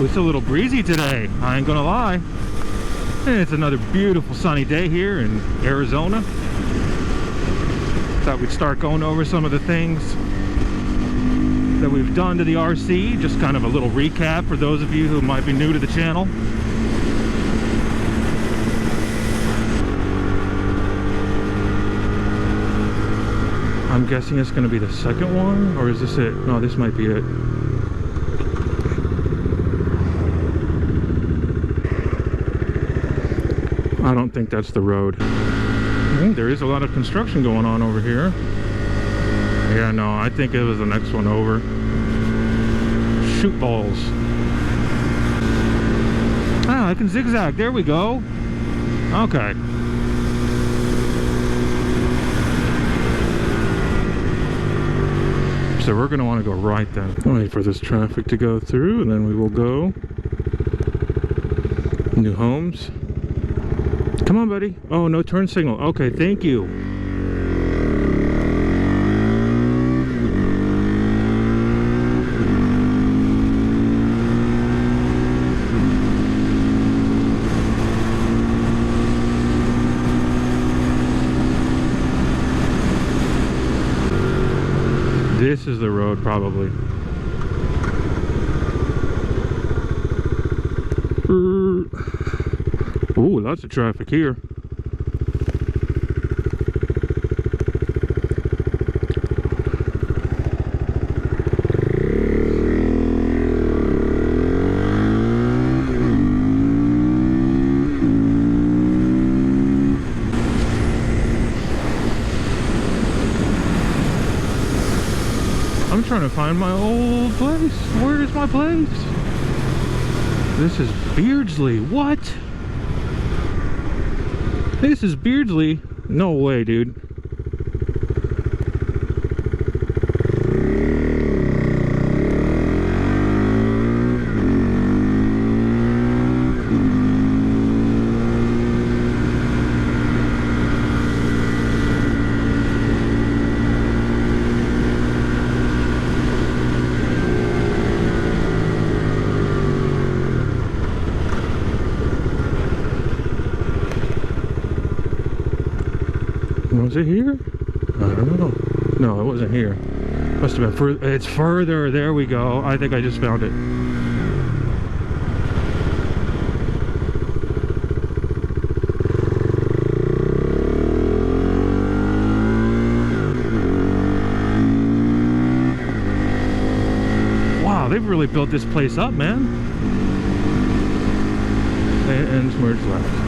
It's a little breezy today, I ain't gonna lie. And it's another beautiful sunny day here in Arizona. Thought we'd start going over some of the things that we've done to the RC. Just kind of a little recap for those of you who might be new to the channel. I'm guessing it's going to be the second one, or is this it? No, this might be it. I don't think that's the road. There is a lot of construction going on over here. Yeah, no, I think it was the next one over. Shoot balls. Ah, I can zigzag. There we go. Okay. So we're going to want to go right then. I'll wait for this traffic to go through, and then we will go. New homes. Come on, buddy. Oh, no turn signal. Okay, thank you. This is the road, probably. Ooh, lots of traffic here. I'm trying to find my old place. Where is my place? This is Beardsley. What? This is Beardsley? No way, dude. Was it here? I don't know. No, it wasn't here. Must have been further. It's further. There we go. I think I just found it. Wow, they've really built this place up, man. And merge left.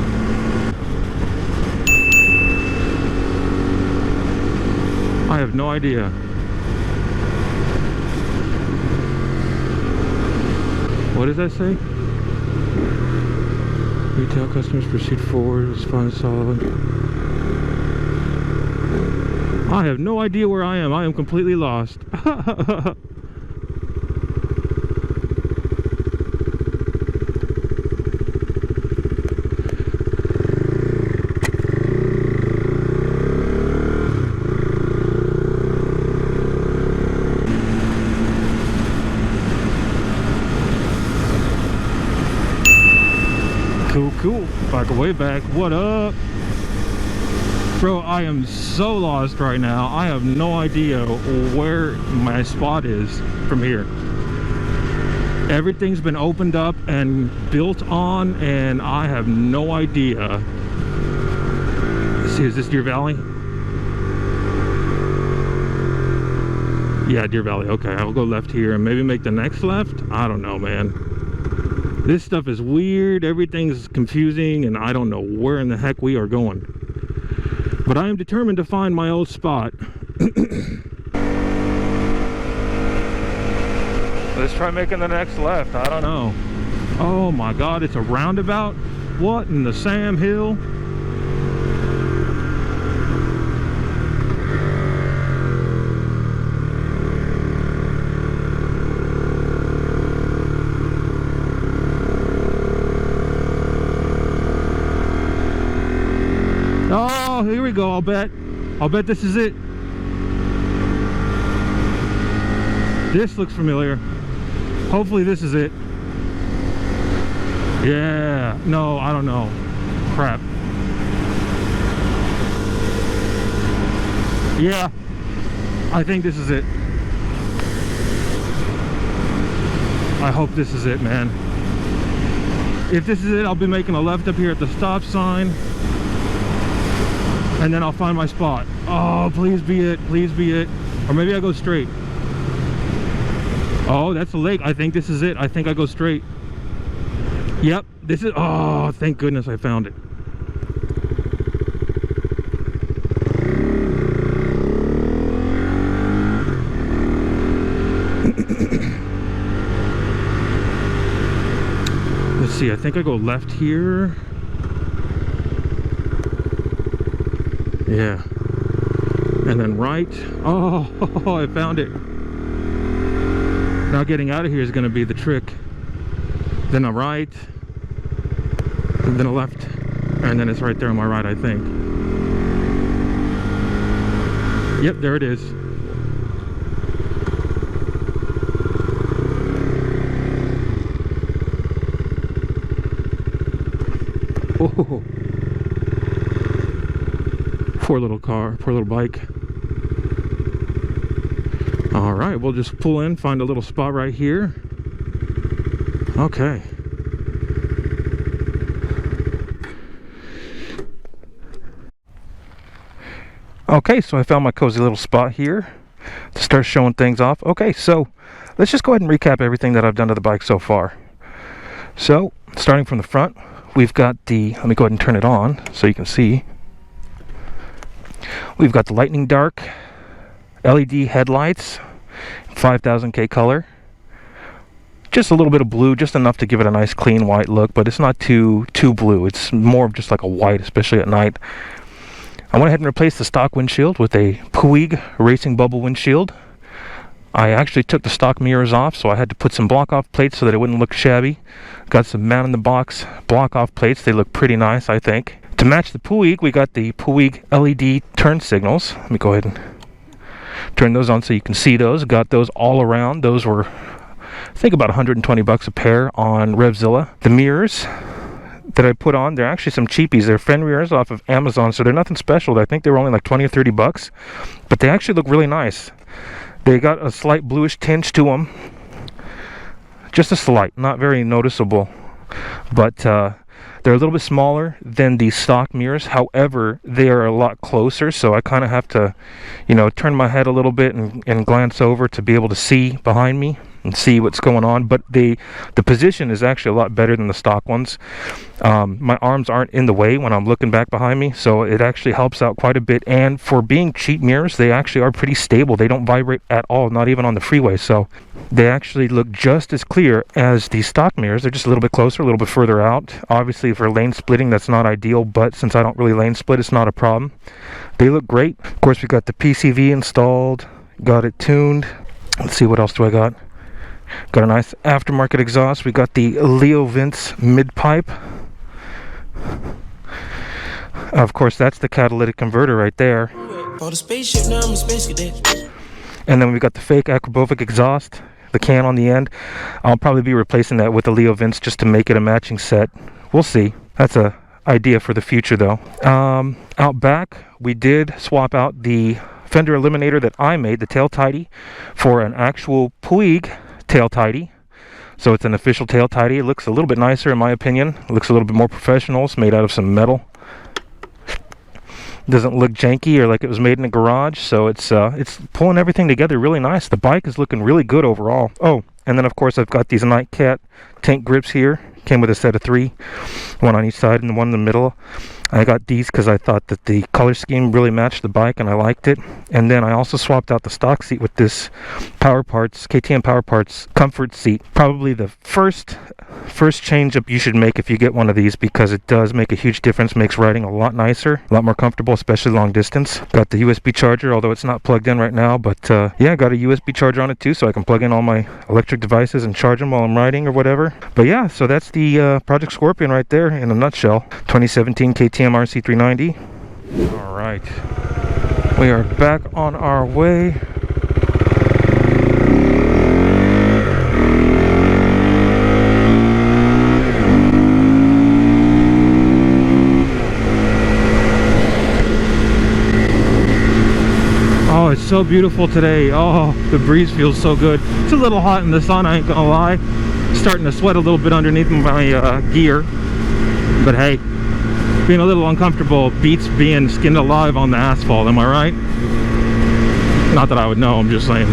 I have no idea. What does that say? Retail customers proceed forward. Respond solid. I have no idea where I am. I am completely lost. Cool. Back way back. What up? Bro, I am so lost right now. I have no idea where my spot is from here. Everything's been opened up and built on, and I have no idea. Let's see, is this Deer Valley? Yeah, Deer Valley. Okay, I'll go left here and maybe make the next left. I don't know, man. This stuff is weird, everything's confusing, and I don't know where in the heck we are going. But I am determined to find my old spot. Let's try making the next left, I don't know. Oh my god, it's a roundabout? What in the Sam Hill? Oh, here we go. I'll bet this is it. This looks familiar. Hopefully this is it. Yeah, no, I don't know. Crap. Yeah, I think this is it. I hope this is it, man. If this is it, I'll be making a left up here at the stop sign, and then I'll find my spot. Oh, please be it, please be it. Or maybe I go straight. Oh, that's the lake. I think this is it. I think I go straight. Yep, this is, oh, thank goodness I found it. Let's see, I think I go left here. Yeah. And then right. Oh, I found it. Now getting out of here is going to be the trick. Then a right, and then a left, and then it's right there on my right, I think. Yep, there it is. Oh, poor little car, poor little bike. All right, we'll just pull in, find a little spot right here. Okay. Okay, so I found my cozy little spot here to start showing things off. Okay, so let's just go ahead and recap everything that I've done to the bike so far. So, starting from the front, we've got the, let me go ahead and turn it on so you can see. We've got the lightning dark LED headlights, 5000K color. Just a little bit of blue, just enough to give it a nice clean white look, but it's not too blue. It's more of just like a white, especially at night. I went ahead and replaced the stock windshield with a Puig racing bubble windshield. I actually took the stock mirrors off, so I had to put some block off plates so that it wouldn't look shabby. Got some man in the box block off plates. They look pretty nice, I think. To match the Puig, we got the Puig LED turn signals. Let me go ahead and turn those on so you can see those. Got those all around. Those were, I think, about 120 bucks a pair on Revzilla. The mirrors that I put on, they're actually some cheapies. They're fender mirrors off of Amazon, so they're nothing special. I think they were only like 20 or 30 bucks, but they actually look really nice. They got a slight bluish tinge to them, just a slight, not very noticeable, but they're a little bit smaller than the stock mirrors. However, they are a lot closer, so I kind of have to, you know, turn my head a little bit and glance over to be able to see behind me and see what's going on. But the position is actually a lot better than the stock ones. My arms aren't in the way when I'm looking back behind me, so it actually helps out quite a bit. And for being cheap mirrors, they actually are pretty stable. They don't vibrate at all, not even on the freeway. So they actually look just as clear as the stock mirrors. They're just a little bit closer, a little bit further out. Obviously for lane splitting, that's not ideal, but since I don't really lane split, it's not a problem. They look great. Of course, we got the PCV installed, got it tuned. Let's see, what else do I got? Got a nice aftermarket exhaust. We got the Leo Vince mid pipe. Of course, that's the catalytic converter right there. And then we got the fake Aquabovic exhaust, the can on the end. I'll probably be replacing that with the Leo Vince just to make it a matching set. We'll see. That's a idea for the future though. Out back, we did swap out the fender eliminator that I made, the tail tidy, for an actual Puig tail tidy. So it's an official tail tidy. It looks a little bit nicer in my opinion. It looks a little bit more professional. It's made out of some metal. Doesn't look janky or like it was made in a garage. So it's pulling everything together really nice. The bike is looking really good overall. Oh, and then of course I've got these Nightcat tank grips here. Came with a set of 3, one on each side and the one in the middle. I got these because I thought that the color scheme really matched the bike and I liked it. And then I also swapped out the stock seat with this Power Parts, KTM Power Parts comfort seat. Probably the first change up you should make if you get one of these, because it does make a huge difference, makes riding a lot nicer, a lot more comfortable, especially long distance. Got the USB charger, although it's not plugged in right now, but yeah, got a USB charger on it too, so I can plug in all my electric devices and charge them while I'm riding or whatever. But yeah, so that's the Project Scorpion right there in a nutshell. 2017 KTM RC390. All right, we are back on our way. so beautiful today. Oh, the breeze feels so good. It's a little hot in the sun, I ain't gonna lie. Starting to sweat a little bit underneath my gear. But hey, being a little uncomfortable beats being skinned alive on the asphalt, am I right? Not that I would know, I'm just saying.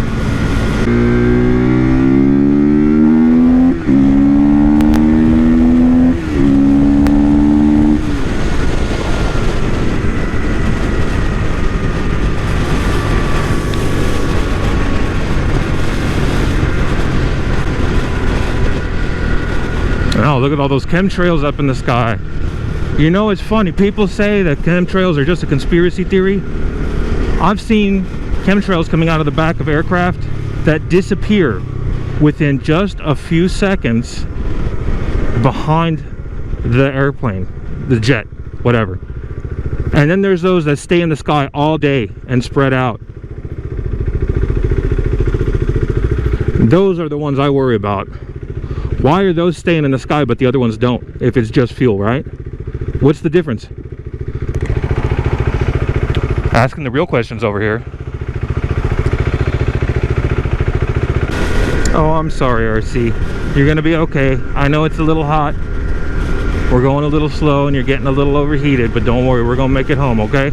Oh, look at all those chemtrails up in the sky. You know, it's funny. People say that chemtrails are just a conspiracy theory. I've seen chemtrails coming out of the back of aircraft that disappear within just a few seconds behind the airplane, the jet, whatever. And then there's those that stay in the sky all day and spread out. Those are the ones I worry about. Why are those staying in the sky but the other ones don't, if it's just fuel, right? What's the difference? Asking the real questions over here. Oh, I'm sorry, RC. You're gonna be okay. I know it's a little hot. We're going a little slow and you're getting a little overheated, but don't worry, we're gonna make it home, okay?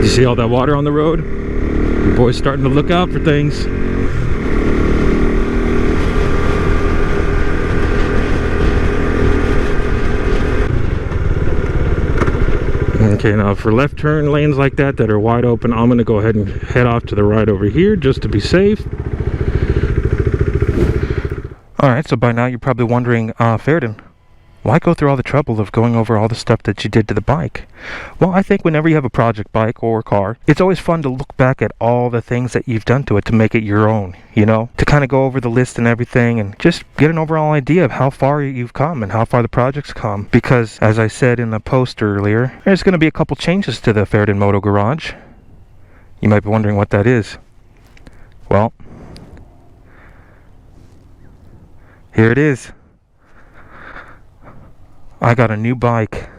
See all that water on the road? Your boy's starting to look out for things. Okay, now for left turn lanes like that are wide open, I'm gonna go ahead and head off to the right over here just to be safe. Alright, so by now you're probably wondering, Faerodyn, why go through all the trouble of going over all the stuff that you did to the bike? Well, I think whenever you have a project bike or car, it's always fun to look back at all the things that you've done to it to make it your own, you know? To kind of go over the list and everything and just get an overall idea of how far you've come and how far the project's come. Because, as I said in the post earlier, there's going to be a couple changes to the Faerodyn Moto garage. You might be wondering what that is. Well, here it is. I got a new bike.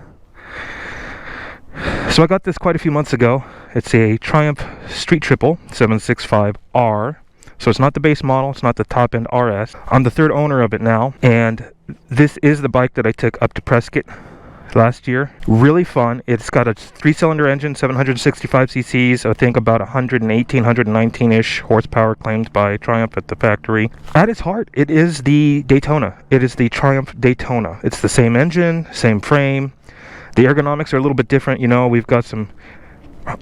So I got this quite a few months ago. It's a Triumph Street Triple 765R. So it's not the base model, it's not the top end RS. I'm the third owner of it now, and this is the bike that I took up to Prescott last year. Really fun. It's got a 3-cylinder engine, 765 cc's, I think about 118, 119-ish horsepower claimed by Triumph at the factory. At its heart, it is the Daytona. It is the Triumph Daytona. It's the same engine, same frame. The ergonomics are a little bit different, you know. We've got some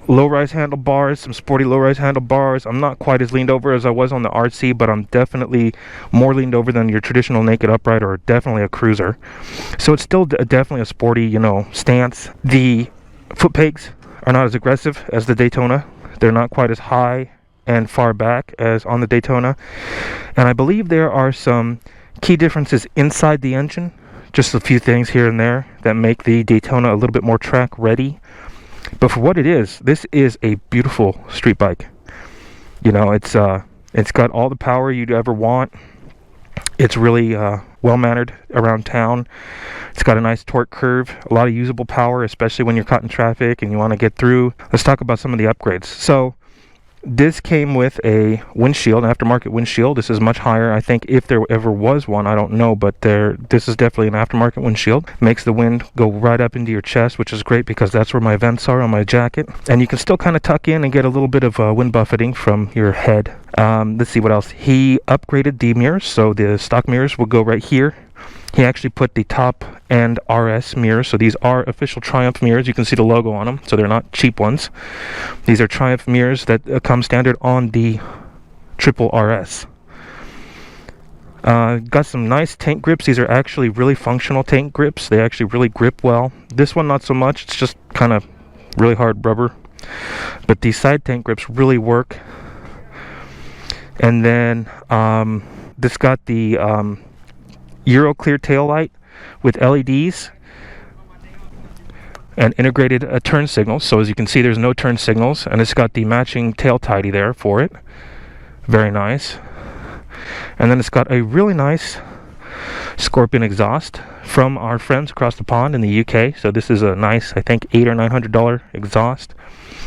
low-rise handlebars, some sporty low-rise handlebars. I'm not quite as leaned over as I was on the RC, but I'm definitely more leaned over than your traditional naked upright or definitely a cruiser. So it's still definitely a sporty, you know, stance. The foot pegs are not as aggressive as the Daytona. They're not quite as high and far back as on the Daytona. And I believe there are some key differences inside the engine, just a few things here and there that make the Daytona a little bit more track ready. But for what it is, this is a beautiful street bike. You know, it's got all the power you'd ever want. It's really well-mannered around town. It's got a nice torque curve, a lot of usable power, especially when you're caught in traffic and you want to get through. Let's talk about some of the upgrades. So this came with a windshield, an aftermarket windshield. This is much higher, I think, if there ever was one. I don't know, but this is definitely an aftermarket windshield. Makes the wind go right up into your chest, which is great because that's where my vents are on my jacket. And you can still kind of tuck in and get a little bit of wind buffeting from your head. Let's see what else. He upgraded the mirrors, so the stock mirrors will go right here. He actually put the top end RS mirrors, so these are official Triumph mirrors. You can see the logo on them, so they're not cheap ones. These are Triumph mirrors that come standard on the Triple RS. Got some nice tank grips. These are actually really functional tank grips. They actually really grip well. This one not so much. It's just kind of really hard rubber. But these side tank grips really work. And then this got the Euro clear tail light with LEDs and integrated turn signals. So as you can see, there's no turn signals, and it's got the matching tail tidy there for it. Very nice. And then it's got a really nice Scorpion exhaust from our friends across the pond in the UK. So this is a nice, I think, $800 or $900 exhaust.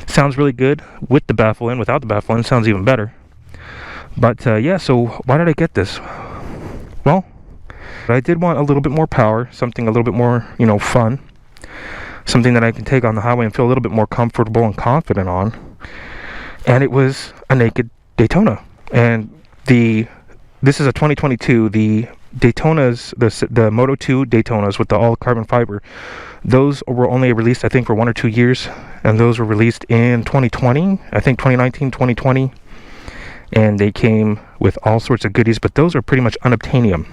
Sounds really good with the baffle in. Without the baffle in, sounds even better. But yeah, so why did I get this? Well, I did want a little bit more power, something a little bit more, you know, fun, something that I can take on the highway and feel a little bit more comfortable and confident on. And it was a naked Daytona. And this is a 2022. The Daytonas, the Moto 2 Daytonas with the all carbon fiber, those were only released, I think, for 1 or 2 years, and those were released in 2020, I think 2019, 2020, and they came with all sorts of goodies, but those are pretty much unobtainium.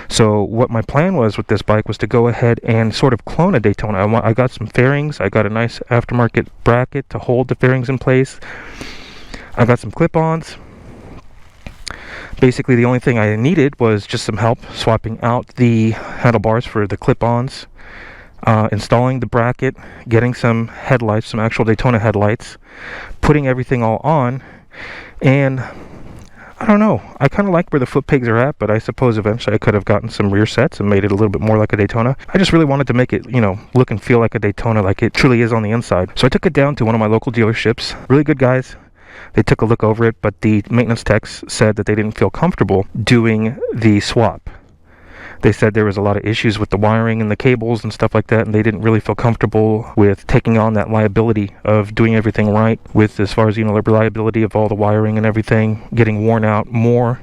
So what my plan was with this bike was to go ahead and sort of clone a Daytona. I got some fairings. I got a nice aftermarket bracket to hold the fairings in place. I got some clip-ons. Basically, the only thing I needed was just some help swapping out the handlebars for the clip-ons, installing the bracket, getting some headlights, some actual Daytona headlights, putting everything all on, and I don't know. I kind of like where the foot pegs are at, but I suppose eventually I could have gotten some rear sets and made it a little bit more like a Daytona. I just really wanted to make it, you know, look and feel like a Daytona, like it truly is on the inside. So I took it down to one of my local dealerships. Really good guys. They took a look over it, but the maintenance techs said that they didn't feel comfortable doing the swap. They said there was a lot of issues with the wiring and the cables and stuff like that, and they didn't really feel comfortable with taking on that liability of doing everything right with, as far as, you know, the reliability of all the wiring and everything getting worn out more,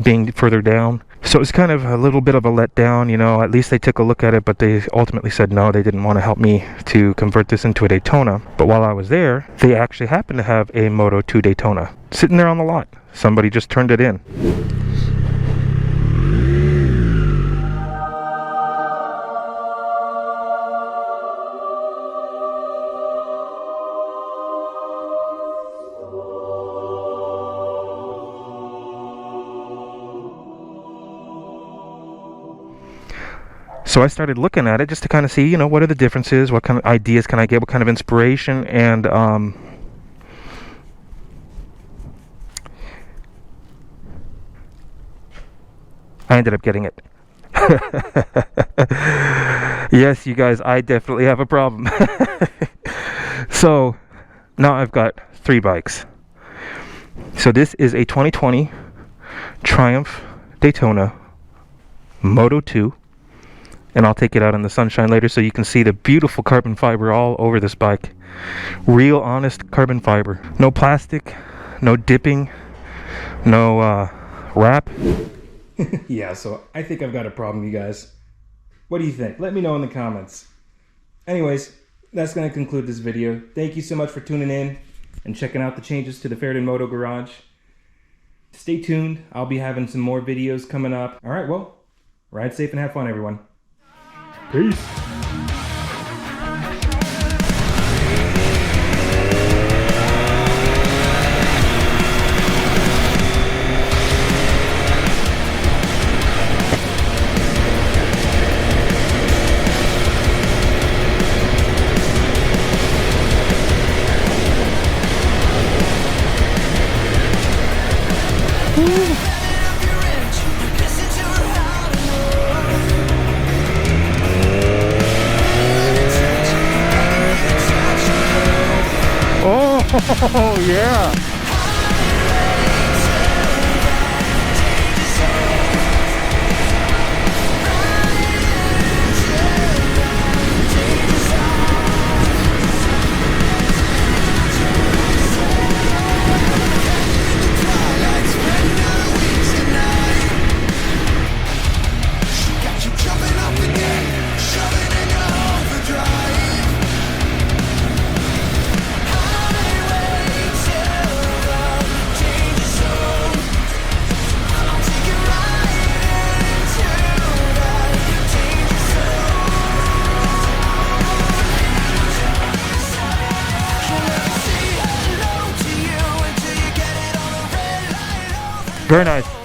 being further down. So it was kind of a little bit of a letdown, you know. At least they took a look at it, but they ultimately said no, they didn't want to help me to convert this into a Daytona. But while I was there, they actually happened to have a Moto 2 Daytona sitting there on the lot. Somebody just turned it in. So I started looking at it just to kind of see, you know, what are the differences, what kind of ideas can I get, what kind of inspiration, and I ended up getting it. Yes, you guys, I definitely have a problem. So now I've got 3 bikes. So this is a 2020 Triumph Daytona Moto 2. And I'll take it out in the sunshine later so you can see the beautiful carbon fiber all over this bike. Real honest carbon fiber. No plastic, no dipping, no wrap. Yeah, so I think I've got a problem, you guys. What do you think? Let me know in the comments. Anyways, that's going to conclude this video. Thank you so much for tuning in and checking out the changes to the Faerodyn Moto garage. Stay tuned. I'll be having some more videos coming up. All right, well, ride safe and have fun, everyone. Peace. Oh, yeah. Very nice.